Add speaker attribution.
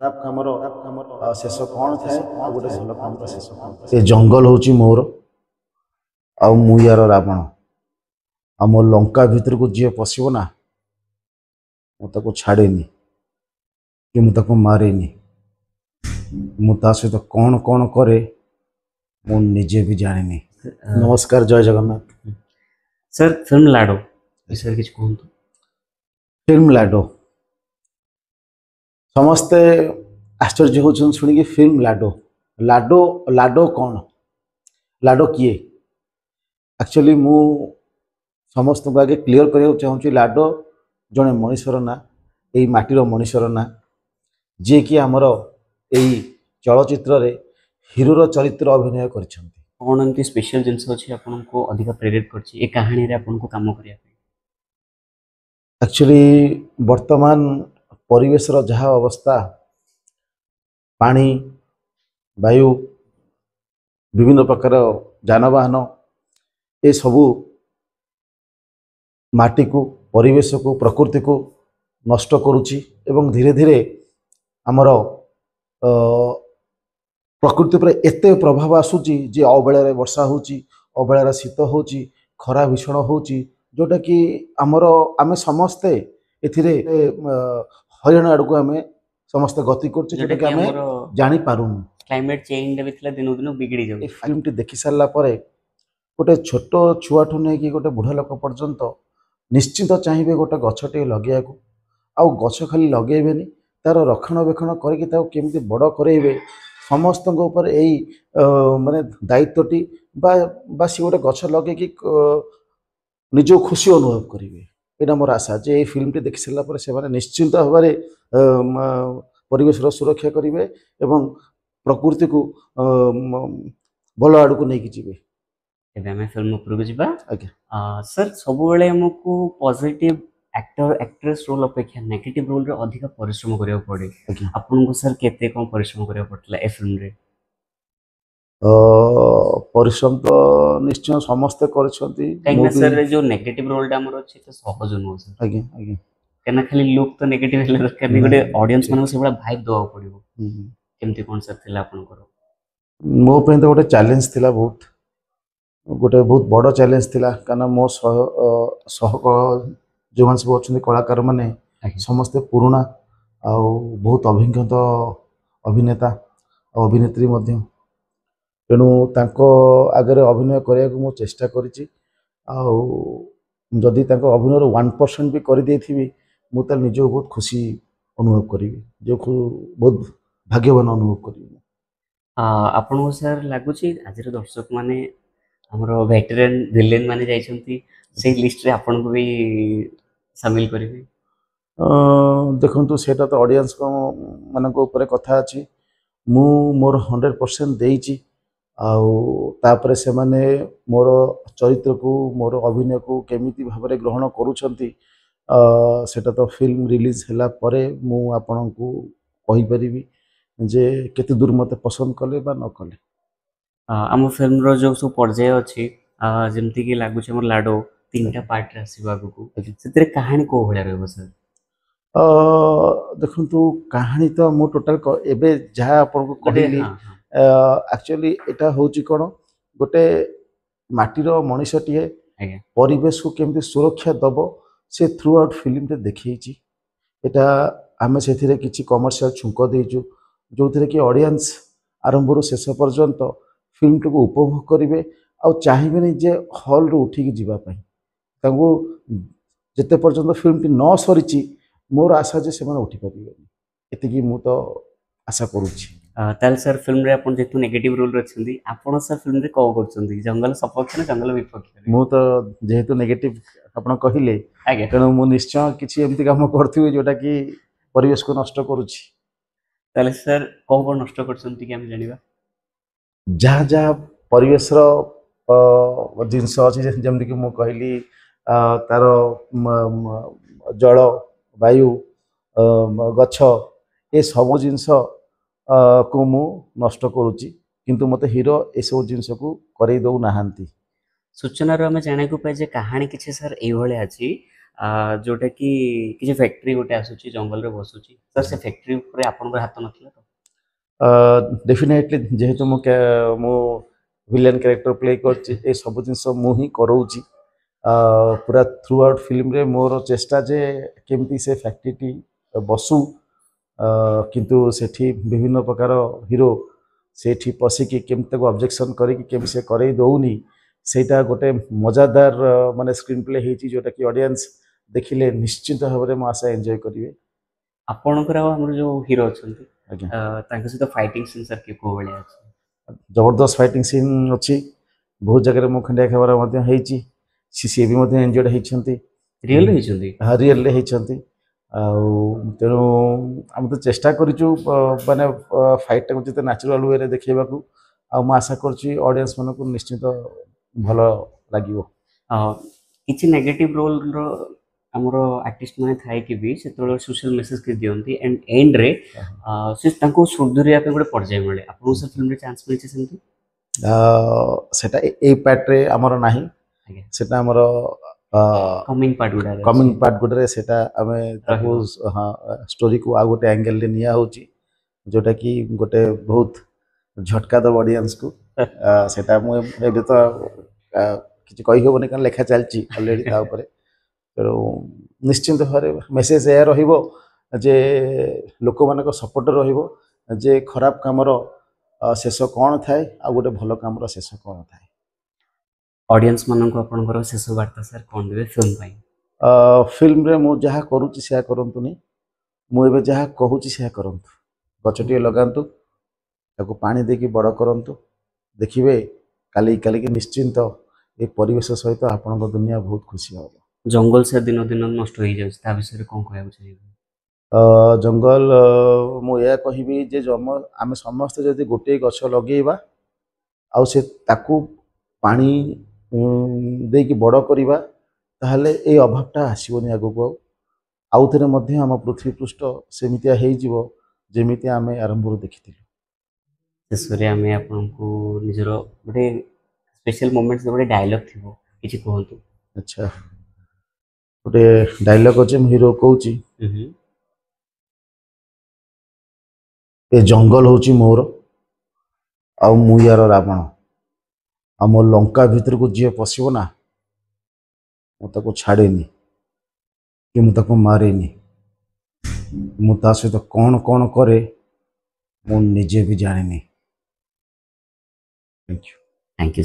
Speaker 1: खराब काम शेष कौन थाए आ गोटे भल काम शेष कौन ए जंगल हूँ मोर मु यार रावण आ मो लंका भितर को जी पशब ना मुझे छाड़ेनि कि मुझे मारेनि मुझा सहित कौन कौन करे मु निजे भी जानी। नमस्कार, जय जगन्नाथ।
Speaker 2: सर फिल्म लाडो विषय किसी कहतु।
Speaker 1: फिल्म लाडो समस्ते आश्चर्य होती शुणी फिल्म लाडो लाडो लाडो कौन लाडो किए एक्चुअली मु समस्त को आगे क्लीयर करने चाहूँगी लाडो जड़े मनीषर ना यही माटीर मनीषर ना जी कि आमर यही चलचित्र रे हिरोर चरित्र अभिनय कर
Speaker 2: कौन एमती स्पेशल जिनस अच्छी आपको अधिक प्रेरित कर कहानी आपको काम करने
Speaker 1: एक्चुअली वर्तमान परिवेशर जहाँ अवस्था पानी वायु विभिन्न प्रकार जानवाहन ये सबू माटी को परिवेश को प्रकृति को नष्ट करुच्ची एवं धीरे धीरे आमर प्रकृति पर एते प्रभाव आसूची जे अबेलार वर्षा होची अबेलार शीत होची खरा भीषण होची जोटा कि आमर आमे समस्ते एथिरे हरियाणा आड़ को आमे समस्ते गति करछे जोटा कि आमे जानि पारुनु।
Speaker 2: क्लाइमेट चेंज भी दिन दिन बिगड़ी जाए
Speaker 1: फिल्म टी देखि सारा परे गोटे छोट छुआठू नहीं कि गोटे बुढ़ा लोक पर्यंत निश्चित चाहिए गोटे गछटे लगे आउ गछ खाली लगेबेनी तार रक्षणाबेक्षण करके बड़ करेबे समस्त ऊपर यही माने दायित्वटी सी गोटे गछ लगे कि निज खुशी अनुभव करेंगे यहाँ मोर आशा जे ये फिल्म टी देखि सारा पर से निश्चिंत भाव परिवेश सुरक्षा करेंगे एवं प्रकृति को भल आड़ को लेकिन जी।
Speaker 2: फिल्म उपरକୁ ଯିବା। सर सब आमको पॉजिटिव एक्टर एक्ट्रेस रोल अपेक्षा नेगेटिव रोल रे अधिक परिश्रम करिया पड़े आपनको सर केते कम परिश्रम करिया पड़तला ए फिल्म रे?
Speaker 1: परिश्रम तो निश्चय समस्ते करछंती
Speaker 2: काहे सर जो नेगेटिव रोल टा हमर अछि तो सहज नु सर।
Speaker 1: आगे आगे
Speaker 2: केना खाली लुक तो नेगेटिव हेले दरकार नि गोटे ऑडियंस मानको से बडा भाइब दवा पड़िबो केमती कोन सर थिला आपनकर?
Speaker 1: मो पे तो गोटे चैलेंज थिला गोटे बहुत बड़ चैलेंज थिला काना मो सह जो मान सब अच्छा कलाकार मैंने समस्ते पुराणा आ बहुत अभिज्ञता अभिनेता और अभिनेत्री तेणु आगे अभिनय करने को चेष्टा करी जदि अभिनय 1% भी कर मुझे निज बहुत खुशी अनुभव करी जो बहुत भाग्यवान अनुभव करी।
Speaker 2: आपन सर लगुच आज दर्शक माने हमर वेटरन विलेन माने जाइछंती से लिस्ट रे आपन को भी शामिल करेंगे?
Speaker 1: देखो सेटा तो ऑडियंस को मान ऊपर कथा अच्छी मु मोर 100% देइची तापरे से माने मोर चरित्र को मोर अभिनय को केमिति भाबरे ग्रहण करूछंती सेटा तो फिल्म रिलीज हैला परे मु आपन को कहि परिबी जे केते दूर मते पसंद कले बा न कले।
Speaker 2: आम फिल्म रो जो सब पर्याय अच्छी जमती कि लगुच मोर लाडो 3टा पार्ट रे आसीबा को सेतरे कहानी को भलिया रहबो सर?
Speaker 1: देखु कहानी तो मु टोटाल एबे जहाँ आपन को कहली एक्चुअली एटा होची कोन गोटे माटीर मनीषटीए परिवेश को केमती सुरक्षा दब से थ्रू आउट फिल्म रे देखिछि एटा आमे सेथिरे किछि कमर्शियल छुंक देइछु जो थे कि ऑडियंस आरंभ शेष पर्यंत फिल्म टी को उपभोग करेंगे आउ चाहिए जे हॉल रू उठिक जीवाई जिते पर्यंत फिल्म टी न सरी मोर आशा जे से उठी पारे एति मु तो आशा करुच्ची।
Speaker 2: ताल सर फिल्म रे अपन जेतु नेगेटिव रोल रछंदी आपण सर फिल्म रे को करछंदी जंगल सपक्ष ना जंगल विपक्ष?
Speaker 1: मु तो जेहेतु नेगेटिव आपण कहिले तेणु मु निश्चय किछि एमती काम करथिबे जोटा कि परिवेश को नष्ट करूछि।
Speaker 2: ताले सर को नष्ट करछंती कि हम जानिबा?
Speaker 1: जहाँ जहाँ परिवेश जिनस अच्छी जमीक मु कहली तार जल वायु गछ ये सब जिनस को मु नष्ट करुच्ची किंतु मते हीरो ए सब जिनस को करई दउ नाहांती।
Speaker 2: सूचना रो हमें जाने को पाए जे कहानी किछि सर ए भले अछि जोटा कि किसी फैक्ट्री गोटे आसुची जंगल रे बसुची सर से फैक्ट्री ऊपर आपनकर हाथ नथिला तो
Speaker 1: डेफिनेटली जेहेतु मु विलेन कैरेक्टर प्ले करछि ए सब जिनस मु ही करौछि पूरा थ्रू आउट फिल्म रे मोर चेष्टा जे केमती से फैक्ट्री बसु किंतु सेठी विभिन्न प्रकार हीरो सेठी पशिकी केमती ऑब्जेक्शन करी केमती से करई दउनी सेटा गोटे मजादार माने स्क्रीन प्ले हेची जोटा कि ऑडियंस देखिले निश्चित भाव में आशा एंजॉय करिवे
Speaker 2: आपनकर हमर जो हीरो अछंती
Speaker 1: आज्ञा
Speaker 2: तांके सहित फाइटिंग सीन सर के को बळे अछि
Speaker 1: जबरदस्त फाइटिंग सीन अच्छी बहुत जगह मो खंडिया खबर मध्य हेची सी भी मध्य एंजॉयड हेचंती
Speaker 2: रियल हेचंती
Speaker 1: हाँ रियल हेचंती तेणु आम तो चेष्टा करूँ माने फाइट टाक जिते नेचुरल वे रे देखा आ आशा करुँच ऑडियंस मन को निश्चित भल लगे
Speaker 2: किछि नेगेटिव रोल रो हमरो आर्टिस्ट माने थाए कि भी से तो सोशल मैसेज के दियंती एंड एंड रे से तांको सुधुरिया पे गोटे पर्याय मिले आपन से फिल्म रे चांस मिलछि सेमती
Speaker 1: सेटा ए पार्ट रे हमर नाही सेटा हमर कमिंग पार्ट गुडे सेटा आमे ताको हाँ स्टोरी को आ गोटे एंगल रे निया होची जोटा कि गोटे बहुत झटका दब ऑडियंस को सेटा मु एबे तो किछि कहि होबनी कारण लेखा चलची ऑलरेडी ता ऊपर तेणु निश्चिंत भाव मेसेज या रहिबो जे लोक मानक सपोर्ट रहिबो जे खराब कामर शेष कौन थाए आ गोटे भल कामर शेष कौन थाए
Speaker 2: ऑडियंस मानन को आपनकर शेष वार्ता सर कोन देबे फिल्म पाई
Speaker 1: फिल्म रे मु जहा करूची से करंतुनी मु एबे जहा कहूची से करंतु गछटिए लगांतु ताको पानी देकी बड़ करंतु देखिबे काली काली के निश्चिंत ए परिवेश सहित आपन दुनिया बहुत खुशी हो
Speaker 2: जंगल से दिन दिन नष्ट हो जाउछ ता विषय रे कोन कहबो चाहिए
Speaker 1: जंगल मु या कहबी जे आमे समस्त जदि गोटे गछ लगेबा आ से ताकू पानी देकी बड़ करवा ताहले ए अभावटा आसबनी आगको आउ थे मध्य आम पृथ्वी पृष्ठ सेमितिया हो जमी आम आरंभ देखी
Speaker 2: शेष में आम आपको निजर गोटे स्पेशल मोमेंट गोटे डायलॉग थी किसी कहतु
Speaker 1: अच्छा गोटे डायलॉग अच्छे हीरो कहूँ ए जंगल हूँ मोर आ मु यार रावण आ मो लंका भीतर को जी पशब ना मुझे छाड़ेनी कि मुझे मारेनी मुझा सहित कौन कौन करे मु निजे भी जाने। Thank you.
Speaker 2: Thank you.